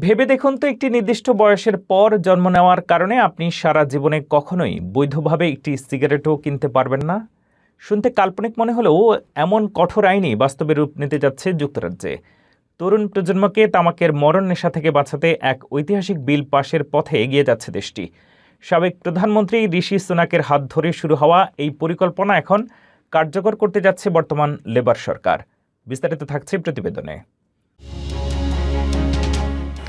ভেবে দেখুন তো, একটি নির্দিষ্ট বয়সের পর জন্ম নেওয়ার কারণে আপনি সারা জীবনে কখনোই বৈধভাবে একটি সিগারেটও কিনতে পারবেন না। শুনতে কাল্পনিক মনে হলেও এমন কঠোর আইনই বাস্তবে রূপ নিতে যাচ্ছে যুক্তরাজ্যে। তরুণ প্রজন্মকে তামাকের মরণ নেশা থেকে বাঁচাতে এক ঐতিহাসিক বিল পাশের পথে এগিয়ে যাচ্ছে দেশটি। সাবেক প্রধানমন্ত্রী ঋষি সুনাকের হাত ধরে শুরু হওয়া এই পরিকল্পনা এখন কার্যকর করতে যাচ্ছে বর্তমান লেবার সরকার। বিস্তারিত থাকছে প্রতিবেদনে।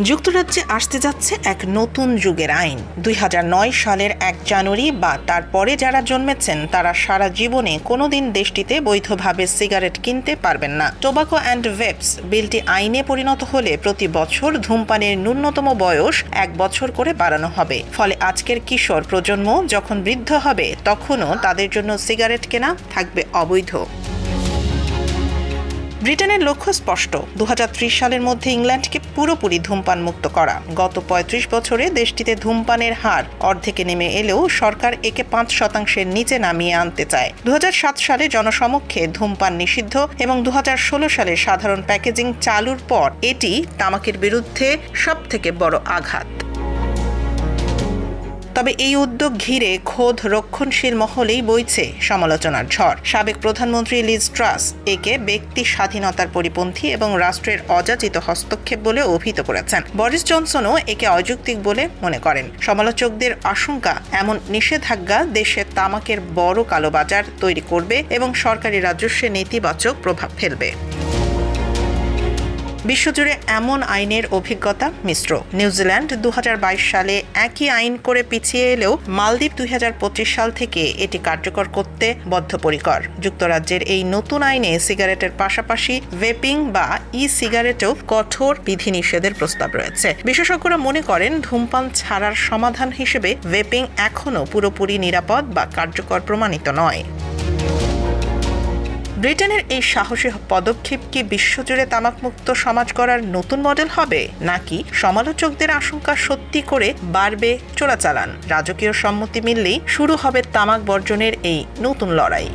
যুক্তরাজ্যে আসতে যাচ্ছে এক নতুন যুগের আইন। ২০০৯ সালের ১ জানুয়ারি বা তারপরে যারা জন্মেছেন তারা সারা জীবনে কোনোদিন দেশটিতে বৈধভাবে সিগারেট কিনতে পারবেন না। টোবাকো অ্যান্ড ভেপস বিলটি আইনে পরিণত হলে প্রতি বছর ধূমপানের ন্যূনতম বয়স ১ বছর করে বাড়ানো হবে। ফলে আজকের কিশোর প্রজন্ম যখন বৃদ্ধ হবে তখনও তাদের জন্য সিগারেট কেনা থাকবে অবৈধ। ব্রিটেনের লক্ষ্য স্পষ্ট, ২০৩০ সালের মধ্যে ইংল্যান্ডকে পুরোপুরি ধূমপান মুক্ত করা। গত ৩৫ বছরে দেশটিতে ধূমপানের হার অর্ধেকে নেমে এলেও সরকার একে ৫% নিচে নামিয়ে আনতে চায়। ২০০৭ সালে জনসমক্ষে ধূমপান নিষিদ্ধ এবং ২০১৬ সালে সাধারণ প্যাকেজিং চালুর পর এটি তামাকের বিরুদ্ধে সবথেকে বড় আঘাত। তবে এই উদ্যোগ ঘিরে খোদ রক্ষণশীল মহলেই বইছে সমালোচনার ঝড়। সাবেক প্রধানমন্ত্রী লিজ ট্রাস একে ব্যক্তি স্বাধীনতার পরিপন্থী এবং রাষ্ট্রের অযাচিত হস্তক্ষেপ বলে অভিহিত করেছেন। বরিস জনসনও একে অযৌক্তিক বলে মনে করেন। সমালোচকদের আশঙ্কা, এমন নিষেধাজ্ঞা দেশে তামাকের বড় কালোবাজার তৈরি করবে এবং সরকারি রাজস্বে নেতিবাচক প্রভাব ফেলবে। বিশ্বজুড়ে এমন আইনের অভিজ্ঞতা মিশ্র। নিউজিল্যান্ড ২০২২ সালে একই আইন করে পিছিয়ে এলেও মালদ্বীপ ২০২৫ সাল থেকে এটি কার্যকর করতে বদ্ধপরিকর। যুক্তরাজ্যের এই নতুন আইনে সিগারেটের পাশাপাশি ভেপিং বা ই সিগারেটেও কঠোর বিধিনিষেধের প্রস্তাব রয়েছে। বিশেষজ্ঞরা মনে করেন ধূমপান ছাড়ার সমাধান হিসেবে ভেপিং এখনও পুরোপুরি নিরাপদ বা কার্যকর প্রমাণিত নয়। ব্রিটেনের এই সাহসী পদক্ষেপ কি বিশ্বজুড়ে তামাকমুক্ত সমাজ গড়ার নতুন মডেল হবে, নাকি সমালোচকদের আশঙ্কা সত্যি করে বাড়বে চোরাচালান? রাজকীয় সম্মতি মিললেই শুরু হবে তামাক বর্জনের এই নতুন লড়াই।